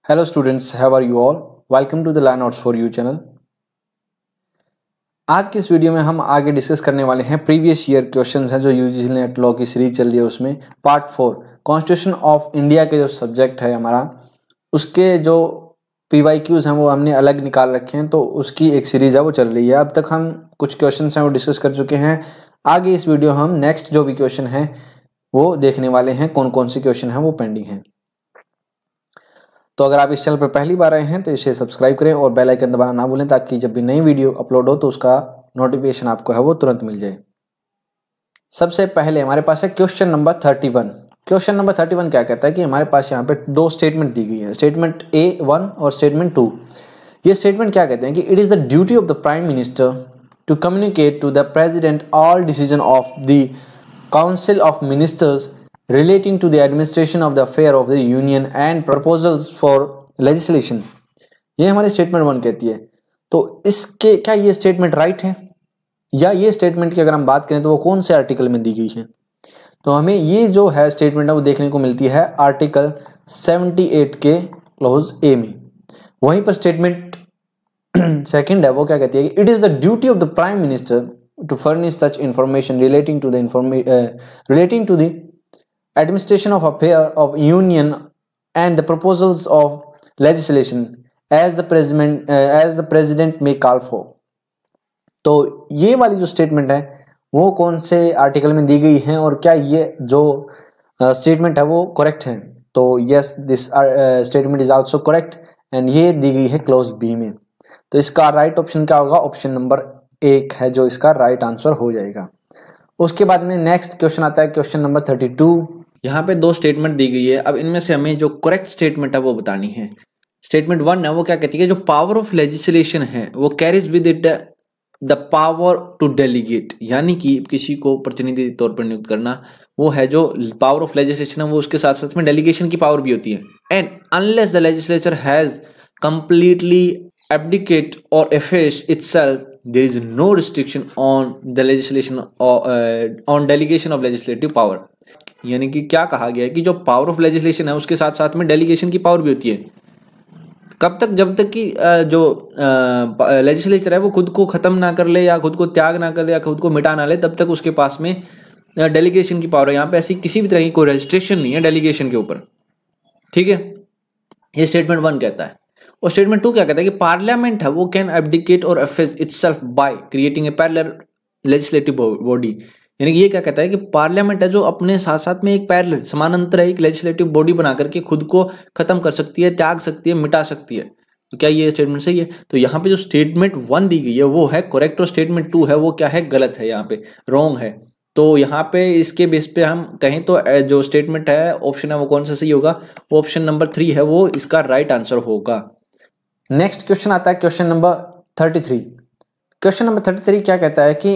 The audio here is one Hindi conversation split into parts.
Hello students, how are you all? Welcome to the Learnouts for You channel. आज की इस वीडियो में हम आगे डिस्कस करने वाले हैं प्रीवियस ईयर क्वेश्चंस हैं जो यूजीसी नेट लॉ की सीरीज चल रही है उसमें पार्ट 4 कॉन्स्टिट्यूशन ऑफ इंडिया के जो सब्जेक्ट है हमारा उसके जो PYQs हैं वो हमने अलग निकाल रखे हैं, तो उसकी एक सीरीज है वो चल रही है। अब तक हम कुछ क्वेश्चंस हैं वो डिस्कस कर चुके हैं। आगे इस वीडियो हम नेक्स्ट जो भी क्वेश्चन है वो देखने वाले हैं, कौन कौन से क्वेश्चन हैं वो पेंडिंग हैं। तो अगर आप इस चैनल पर पहली बार आए हैं तो इसे सब्सक्राइब करें और बेल आइकन दबाना ना भूलें ताकि जब भी नई वीडियो अपलोड हो तो उसका नोटिफिकेशन आपको है वो तुरंत मिल जाए। सबसे पहले हमारे पास है क्वेश्चन नंबर 31। क्वेश्चन नंबर 31 क्या कहता है कि हमारे पास यहाँ पे दो स्टेटमेंट दी गई है, स्टेटमेंट A1 और स्टेटमेंट 2। ये स्टेटमेंट क्या कहते हैं कि it is the duty of the prime minister to communicate to the president all decision of the council of ministers relating to the administration of the affair of the union and proposals for legislation। ये हमारी स्टेटमेंट 1 कहती है। तो इसके क्या ये स्टेटमेंट राइट है, या ये स्टेटमेंट की अगर हम बात करें तो वो कौन से आर्टिकल में दी गई है? तो हमें ये जो है स्टेटमेंट है वो देखने को मिलती है आर्टिकल 78 के क्लॉज ए में। वहीं पर स्टेटमेंट सेकंड है वो क्या कहती है कि it is the duty of the prime minister to furnish such information relating to the administration of affair of union and the proposals of legislation as the president may call for। तो ये वाली जो स्टेटमेंट है वो कौन से आर्टिकल में दी गई है और क्या ये जो स्टेटमेंट है वो करेक्ट है? तो yes, this statement is also correct and ये दी गई है क्लॉज बी में। तो इसका राइट ऑप्शन क्या होगा? ऑप्शन नंबर 1 है जो इसका राइट आंसर हो जाएगा। उसके बाद में नेक्स्ट क्वेश्चन आता है क्वेश्चन नंबर 32। यहाँ पे दो स्टेटमेंट दी गई है, अब इनमें से हमें जो करेक्ट स्टेटमेंट है वो बतानी है। स्टेटमेंट 1 है वो क्या कहती है, जो पावर ऑफ लेजिस्लेशन है वो carries with it the power to delegate, यानी कि किसी को प्रतिनिधि तौर पर नियुक्त करना वो है जो पावर ऑफ लेजिस्लेशन है वो उसके साथ साथ में डेलीगेशन की पावर भी होती है। And unless the legislature has completely abdicate or efface itself, there is no restriction on the legislation on delegation of legislative power। यानी कि क्या कहा गया है कि जो पावर ऑफ लेजिस्लेशन है उसके साथ साथ में डेलीगेशन की पावर भी होती है। कब तक? जब तक कि जो लेजिस्लेचर है वो खुद को खत्म ना कर ले या खुद को त्याग ना कर ले या खुद को मिटा ना ले, तब तक उसके पास में डेलीगेशन की पावर है। यहाँ पे ऐसी किसी भी तरह की कोई रजिस्ट्रेशन नहीं है डेलीगेशन के ऊपर, ठीक है? ये स्टेटमेंट 1 कहता है। और स्टेटमेंट 2 क्या कहता है कि पार्लियामेंट है वो कैन एब्डिकेट और efface itself by creating a parallel legislative body. यानी कि ये क्या कहता है कि पार्लियामेंट है जो अपने साथ साथ में एक पैरेलल समानांतर एक लेजिस्लेटिव बॉडी बना करके खुद को खत्म कर सकती है, त्याग सकती है, मिटा सकती है। तो क्या ये स्टेटमेंट सही है? तो यहाँ पे जो स्टेटमेंट 1 दी गई है वो है करेक्ट और स्टेटमेंट 2 है वो क्या है? गलत है, यहाँ पे रॉन्ग है। तो यहाँ पे इसके बेस पे हम कहें तो जो स्टेटमेंट है ऑप्शन है वो कौन सा सही होगा? ऑप्शन नंबर 3 है वो इसका राइट आंसर होगा। नेक्स्ट क्वेश्चन आता है क्वेश्चन नंबर 33। क्वेश्चन नंबर 33 क्या कहता है कि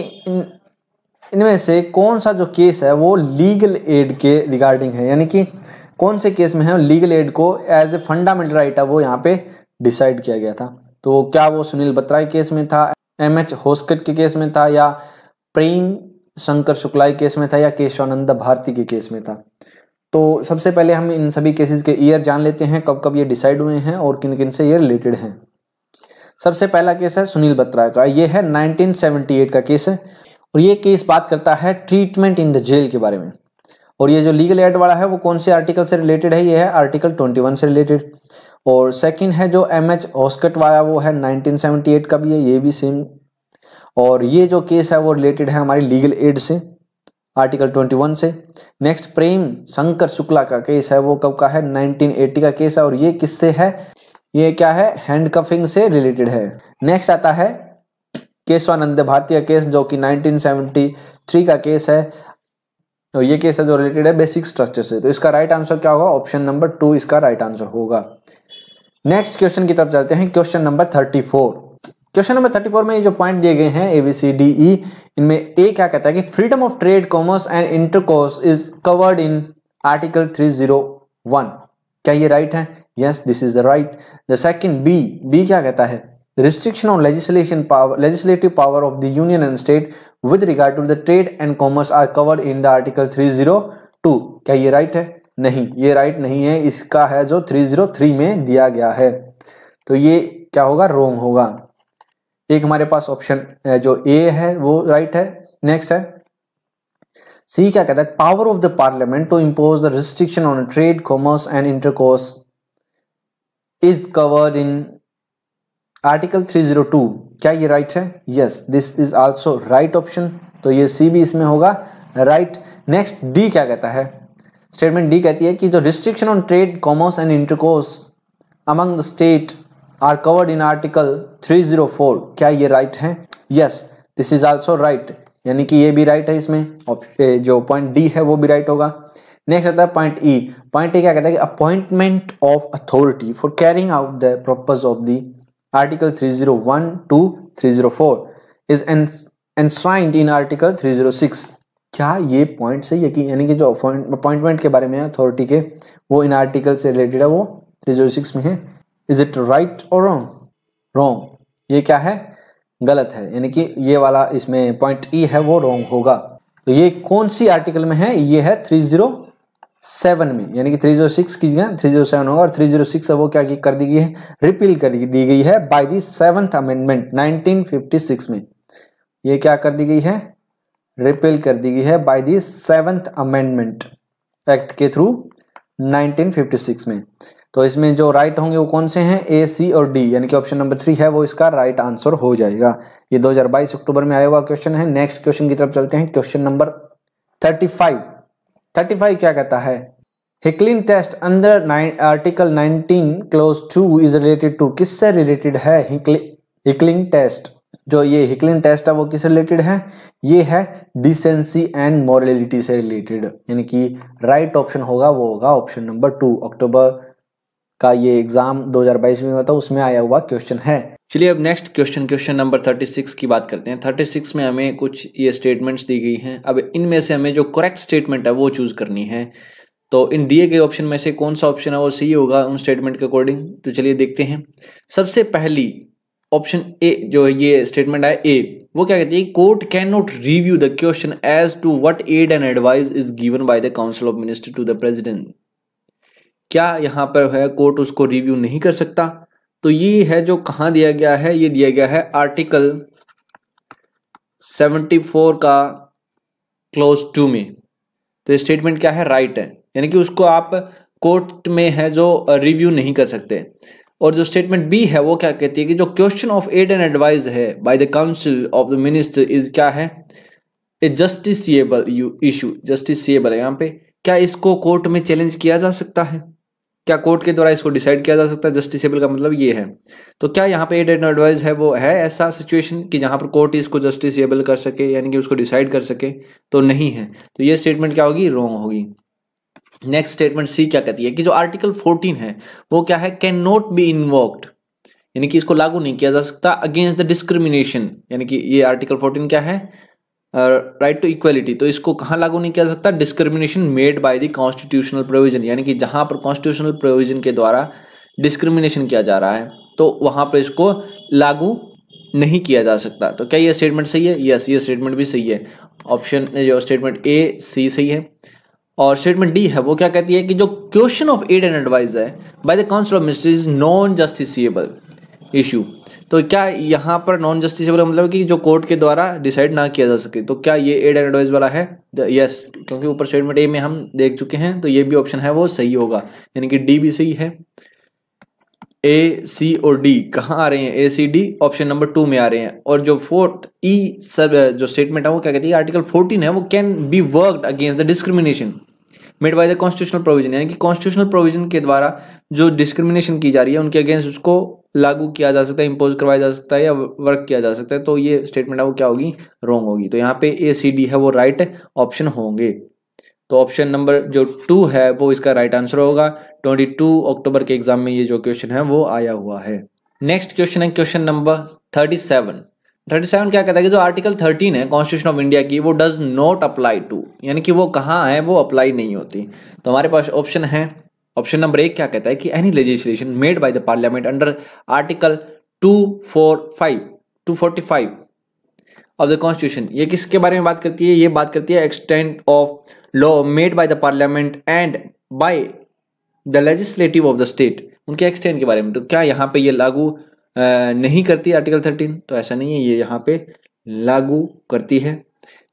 इनमें से कौन सा जो केस है वो लीगल एड के रिगार्डिंग है, यानी कि कौन से केस में है लीगल एड को एज ए फंडामेंटल राइट है वो यहाँ पे डिसाइड किया गया था। तो क्या वो सुनील बत्रा केस में था, MH होस्कट के केस में था, या प्रेम शंकर शुक्लाई केस में था, या केशवानंद भारती के केस में था? तो सबसे पहले हम इन सभी केसेस के ईयर जान लेते हैं, कब कब ये डिसाइड हुए हैं और किन किन से ये रिलेटेड हैं। सबसे पहला केस है सुनील बत्रा का, ये है 1978 का केस है और ये केस बात करता है ट्रीटमेंट इन द जेल के बारे में। और ये जो लीगल एड वाला है वो कौन से आर्टिकल से रिलेटेड है? ये है आर्टिकल 21 से रिलेटेड। और सेकेंड है जो MH होस्कट वाला वो है 1978 का भी है, ये भी सेम। और ये जो केस है वो रिलेटेड है हमारी लीगल एड से, आर्टिकल 21 से। नेक्स्ट प्रेम शंकर शुक्ला का केस है वो कब का है? 1980 का केस है और ये किससे है? ये क्या है? हैंडकफिंग से रिलेटेड है। नेक्स्ट आता है केशवानंद भारती का केस जो कि 1973 का केस है और ये केस है जो रिलेटेड है बेसिक स्ट्रक्चर से। तो इसका राइट आंसर क्या होगा? ऑप्शन नंबर 2 इसका राइट आंसर होगा। नेक्स्ट क्वेश्चन की तरफ चलते हैं, क्वेश्चन नंबर 34। क्वेश्चन नंबर 34 में ये जो पॉइंट दिए गए हैं ABCDE, इनमें ए क्या कहता है कि freedom of trade, commerce and intercourse is covered in article 301। क्या ये राइट है? Yes, this is the right. The second B क्या कहता है? Restriction on legislative power of the union and state with regard to the trade and commerce are covered in the article 302। क्या ये राइट है? नहीं, ये राइट नहीं है, इसका है जो 303 में दिया गया है, तो ये क्या होगा, रोंग होगा। एक हमारे पास ऑप्शन जो ए है वो राइट है। नेक्स्ट है सी, क्या कहता है, power of the parliament to impose the restriction on trade, commerce and intercourse is covered in article 302। क्या ये राइट है? Yes, this is also right option, तो ये सी भी इसमें होगा राइट। नेक्स्ट डी क्या कहता है, स्टेटमेंट डी कहती है कि जो restriction on trade, commerce and intercourse among the state are covered in article 304। क्या ये राइट है? Yes, this is also right, यानी कि ये भी राइट है, इसमें जो पॉइंट डी है वो भी राइट होगा। नेक्स्ट आता है पॉइंट ई। पॉइंट ई क्या कहता है कि appointment of authority for carrying out the purpose of the article 301 to 304 is enshrined in article 306। क्या ये पॉइंट सही है कि यानी कि जो अपॉइंटमेंट के बारे में अथॉरिटी के, वो इन आर्टिकल से रिलेटेड है, वो 306 में है। इज इट राइट और रॉन्ग? रॉन्ग, ये क्या है, गलत है, यानी कि ये वाला इसमें पॉइंट ई है वो रॉन्ग होगा। तो ये कौन सी आर्टिकल में है? ये है 307 में, यानी कि 306 की जगह 307 होगा, और 306 है वो क्या कर दी गई है, रिपील कर दी गई है बाय द 7th अमेंडमेंट 1956 में। ये क्या कर दी गई है, रिपील कर दी गई है by the 7th amendment act के थ्रू 1956 में। तो इसमें जो राइट होंगे वो कौन से हैं, ए, सी और डी, यानी कि ऑप्शन नंबर 3 है वो इसका राइट आंसर हो जाएगा। ये 2022 अक्टूबर में आया हुआ क्वेश्चन है। नेक्स्ट क्वेश्चन की तरफ चलते हैं, क्वेश्चन नंबर 35 क्या कहता है, Hicklin test under article 19 clause 2 is related to, किससे रिलेटेड है हिकलिंग टेस्ट? जो ये हिकलिंग टेस्ट है वो किससे रिलेटेड है, ये है डिसेंसी एंड मॉरलिटी से रिलेटेड, यानी कि राइट ऑप्शन होगा वो होगा ऑप्शन नंबर 2। अक्टूबर का ये एग्जाम 2022 में हुआ था, उसमें आया हुआ क्वेश्चन है। चलिए अब नेक्स्ट क्वेश्चन नंबर 36 की बात करते हैं। 36 में हमें कुछ ये स्टेटमेंट्स दी गई हैं, अब इनमें से हमें जो करेक्ट स्टेटमेंट है वो चूज करनी है। तो इन दिए गए ऑप्शन में से कौन सा ऑप्शन है वो सही होगा उन स्टेटमेंट के अकॉर्डिंग, तो चलिए देखते हैं। सबसे पहली ऑप्शन ए जो ये स्टेटमेंट है ए, वो क्या कहती है, court can not review the question as to what aid and advice is given by the council of minister to the president. क्या यहाँ पर है कोर्ट उसको रिव्यू नहीं कर सकता? तो ये है जो कहाँ दिया गया है, ये दिया गया है आर्टिकल 74 का क्लोज 2 में। तो ये स्टेटमेंट क्या है, राइट है, यानी कि उसको आप कोर्ट में है जो रिव्यू नहीं कर सकते। और जो स्टेटमेंट बी है वो क्या कहती है कि जो question of aid and advice है by the council of the minister is क्या है, ए जस्टिसिएबल इशू। जस्टिसिएबल है यहाँ पे, क्या इसको कोर्ट में चैलेंज किया जा सकता है? क्या कोर्ट के द्वारा इसको डिसाइड किया जा सकता है? जस्टिसेबल का मतलब ये है। तो क्या यहाँ पे एड एंड एडवाइस है वो है ऐसा सिचुएशन कि जहां पर कोर्ट इसको जस्टिसेबल कर सके, यानी कि उसको डिसाइड कर सके? तो नहीं है, तो ये स्टेटमेंट क्या होगी, रॉन्ग होगी। नेक्स्ट स्टेटमेंट सी क्या कहती है कि जो आर्टिकल 14 है वो क्या है, कैन नॉट बी इन्वोक्ड, यानी कि इसको लागू नहीं किया जा सकता अगेंस्ट द डिस्क्रिमिनेशन, यानी कि ये आर्टिकल 14 क्या है, राइट टू इक्वलिटी। तो इसको कहाँ लागू नहीं किया जा सकता, discrimination made by the constitutional provision, यानी कि जहां पर कॉन्स्टिट्यूशनल प्रोविजन के द्वारा डिस्क्रिमिनेशन किया जा रहा है तो वहां पर इसको लागू नहीं किया जा सकता। तो क्या ये स्टेटमेंट सही है? यस, ये स्टेटमेंट भी सही है। ऑप्शन जो स्टेटमेंट ए, सी सही है। और स्टेटमेंट डी है वो क्या कहती है कि जो question of aid and advice है by the council of ministers is non justiciable issue. तो क्या यहाँ पर नॉन जस्टिसेबल मतलब कि जो कोर्ट के द्वारा डिसाइड ना किया जा सके, तो क्या ये एड एंड एडवाइस वाला है? यस, क्योंकि ऊपर स्टेटमेंट ए में हम देख चुके हैं, तो ये भी ऑप्शन है वो सही होगा, यानी कि डी भी सही है। ए, सी और डी कहाँ आ रहे हैं, ए, सी, डी ऑप्शन नंबर 2 में आ रहे हैं। और जो फोर्थ ई सब जो स्टेटमेंट है वो क्या कहती है, आर्टिकल 14 है वो can be worked against the discrimination made by the constitutional provision, यानी कि कॉन्स्टिट्यूशनल प्रोविजन के द्वारा जो डिस्क्रिमिनेशन की जा रही है उनके अगेंस्ट उसको लागू किया जा सकता है, इंपोज करवाया जा सकता है या वर्क किया जा सकता है। तो ये स्टेटमेंट है वो क्या होगी, रॉन्ग होगी। तो यहाँ पे ए, सी, डी है वो राइट ऑप्शन होंगे। तो ऑप्शन नंबर जो 2 है वो इसका राइट आंसर होगा। 22 अक्टूबर के एग्जाम में ये जो क्वेश्चन है वो आया हुआ है। नेक्स्ट क्वेश्चन है क्वेश्चन नंबर 37 क्या कहता है कि जो आर्टिकल 13 है कॉन्स्टिट्यूशन ऑफ इंडिया की वो डज नॉट अप्लाई टू, यानी कि वो कहाँ है, वो अप्लाई नहीं होती। तो हमारे पास ऑप्शन है, ऑप्शन नंबर 1 क्या कहता है कि any legislation made by the parliament under article 245 of the constitution, ये किसके बारे में बात करती है, ये बात करती है extent of law made by the parliament and by the legislative of the state, उनके एक्सटेंड के बारे में। तो क्या यहाँ पे ये लागू नहीं करती आर्टिकल 13? तो ऐसा नहीं है, ये यहाँ पे लागू करती है।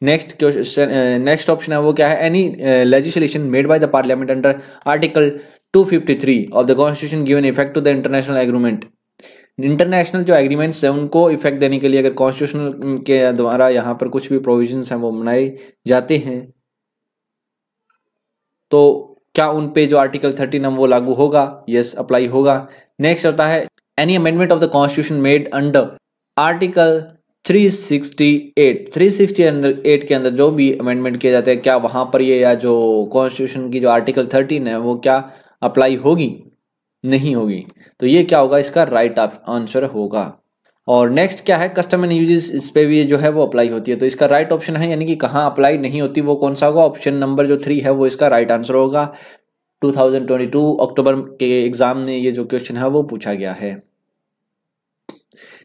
नेक्स्ट क्वेश्चन, नेक्स्ट ऑप्शन है वो क्या है, any legislation made by the parliament under article 253 of the constitution given effect to the international agreement. International जो एग्रीमेंट्स है उनको इफेक्ट देने के लिए अगर कॉन्स्टिट्यूशन के द्वारा यहाँ पर कुछ भी प्रोविजंस हैं वो बनाए जाते हैं, तो क्या उन पे जो आर्टिकल 13 है वो लागू होगा? यस, अप्लाई होगा। नेक्स्ट होता है any amendment of the constitution made under article 368 के अंदर जो भी अमेंडमेंट किए जाते हैं, क्या वहां पर ये या जो कॉन्स्टिट्यूशन की जो आर्टिकल 13 है वो क्या अप्लाई होगी? नहीं होगी। तो ये क्या होगा, इसका राइट आंसर होगा। और नेक्स्ट क्या है, कस्टम एंड यूजेस, इस पे भी जो है वो अप्लाई होती है। तो इसका राइट ऑप्शन है, यानी कि कहाँ अप्लाई नहीं होती वो कौन सा होगा, ऑप्शन नंबर जो 3 है वो इसका राइट आंसर होगा। 2022 अक्टूबर के एग्जाम में ये जो क्वेश्चन है वो पूछा गया है।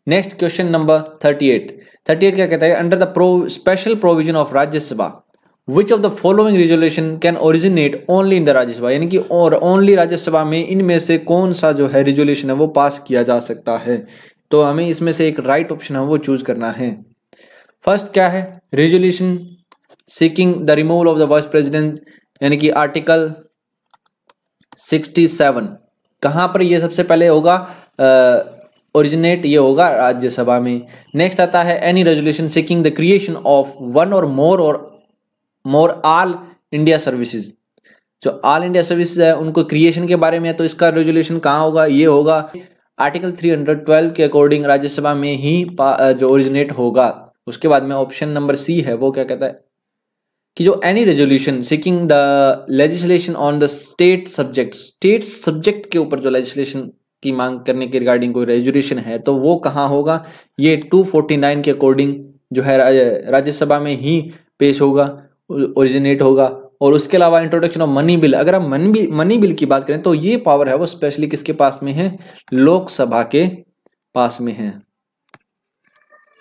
नेक्स्ट क्वेश्चन नंबर 38 क्या कहता है, under the special provision of Rajya Sabha which of the following resolution can originate only in the Rajya Sabha, यानी कि और ओनली राज्यसभा में इनमें से कौन सा जो है रिजोल्यूशन है वो पास किया जा सकता है। तो हमें इसमें से एक राइट ऑप्शन है वो चूज करना है। फर्स्ट क्या है, resolution seeking the removal of the vice president, यानी कि आर्टिकल 67। कहां पर ये सबसे पहले होगा, ओरिजिनेट ये होगा राज्यसभा में। नेक्स्ट आता है any resolution seeking the creation of one और मोर ऑल इंडिया सर्विसेज, जो ऑल इंडिया सर्विसेज है उनको क्रिएशन के बारे में है, तो इसका रेजोल्यूशन कहाँ होगा, ये होगा आर्टिकल 312 के अकॉर्डिंग राज्यसभा में ही जो ओरिजिनेट होगा। उसके बाद में ऑप्शन नंबर सी है वो क्या कहता है कि जो any resolution seeking the legislation on the state subject के ऊपर जो लेजिस्लेशन की मांग करने के रिगार्डिंग कोई रेजोल्यूशन है, तो वो कहाँ होगा, ये 249 के अकॉर्डिंग जो है राज्यसभा में ही पेश होगा, ओरिजिनेट होगा। और उसके अलावा इंट्रोडक्शन ऑफ मनी बिल, अगर हम मनी बिल की बात करें तो ये पावर है वो स्पेशली किसके पास में है, लोकसभा के पास में है।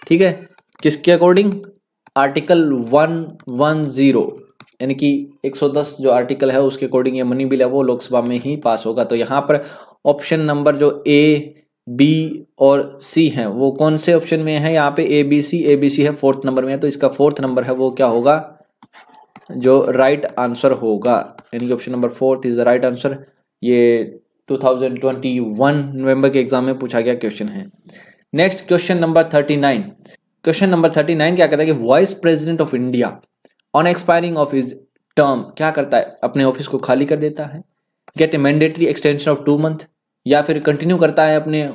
ठीक है, किसके अकॉर्डिंग, आर्टिकल 110 यानी कि 110 जो आर्टिकल है उसके अकॉर्डिंग ये मनी बिल है वो लोकसभा में ही पास होगा। तो यहाँ पर ऑप्शन नंबर जो ए, बी और सी है वो कौन से ऑप्शन में है, यहाँ पे ए बी सी है, 4th नंबर में है, तो इसका 4th नंबर है वो क्या होगा, जो राइट आंसर होगा, यानी कि option number 4 is the right answer. ये 2021 नवंबर के एग्जाम में पूछा गया क्वेश्चन है। नेक्स्ट क्वेश्चन नंबर 39 क्या कहता है कि vice president of India on expiring of his term क्या करता है, अपने ऑफिस को खाली कर देता है, gate A mandatory extension of 2 month, या फिर कंटिन्यू करता है अपने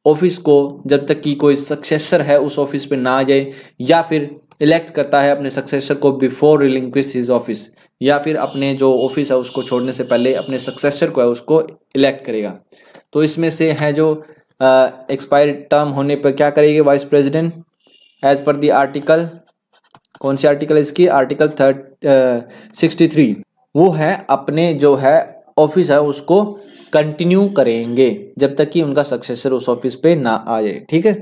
ऑफिस को जब तक कि कोई सक्सेसर है उस ऑफिस पे ना आ जाए, या फिर इलेक्ट करता है अपने सक्सेसर को बिफोर रिलिंक्विश हिज ऑफिस, या फिर अपने जो ऑफिस है उसको छोड़ने से पहले अपने सक्सेसर को है उसको इलेक्ट करेगा। तो इसमें से है जो एक्सपायर टर्म होने पर क्या करेगी वाइस प्रेसिडेंट, एज पर दी आर्टिकल, कौन सी आर्टिकल है इसकी, आर्टिकल 63, वो है अपने जो है ऑफिस है उसको कंटिन्यू करेंगे जब तक कि उनका सक्सेसर उस ऑफिस पे ना आ जाए। ठीक है,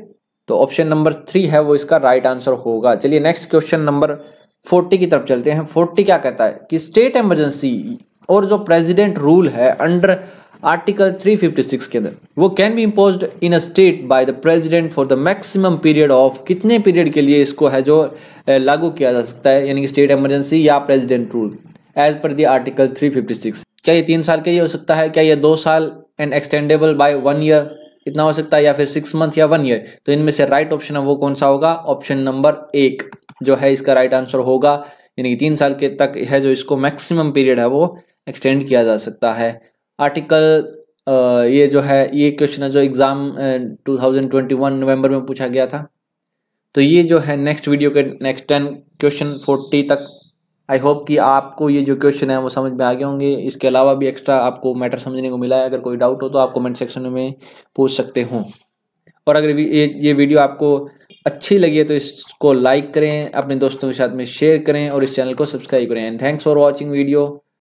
तो ऑप्शन नंबर 3 है वो इसका राइट आंसर होगा। चलिए नेक्स्ट क्वेश्चन नंबर 40 की तरफ चलते हैं। 40 क्या कहता है कि स्टेट इमरजेंसी और जो प्रेसिडेंट रूल है अंडर आर्टिकल 356 के अंदर वो can be imposed in a state by the president for the maximum period of, कितने पीरियड के लिए इसको है जो लागू किया जा सकता है, यानी कि स्टेट इमरजेंसी या president rule as per the article 356। क्या ये 3 साल के लिए हो सकता है, क्या ये 2 साल एंड एक्सटेंडेबल बाय 1 ईयर इतना हो सकता है, या फिर 6 मंथ या 1 ईयर। तो इनमें से राइट ऑप्शन है वो कौन सा होगा, ऑप्शन नंबर 1 जो है इसका राइट आंसर होगा, यानी कि 3 साल के तक है जो इसको मैक्सिमम पीरियड है वो एक्सटेंड किया जा सकता है। आर्टिकल ये जो है ये क्वेश्चन है जो एग्जाम 2021 नवंबर में पूछा गया था। तो ये जो है नेक्स्ट वीडियो के नेक्स्ट 10 क्वेश्चन 40 तक, आई होप कि आपको ये जो क्वेश्चन है वो समझ में आ गए होंगे। इसके अलावा भी एक्स्ट्रा आपको मैटर समझने को मिला है, अगर कोई डाउट हो तो आप कमेंट सेक्शन में पूछ सकते हो। और अगर ये वीडियो आपको अच्छी लगी है तो इसको लाइक करें, अपने दोस्तों के साथ में शेयर करें और इस चैनल को सब्सक्राइब करें। And thanks for watching video.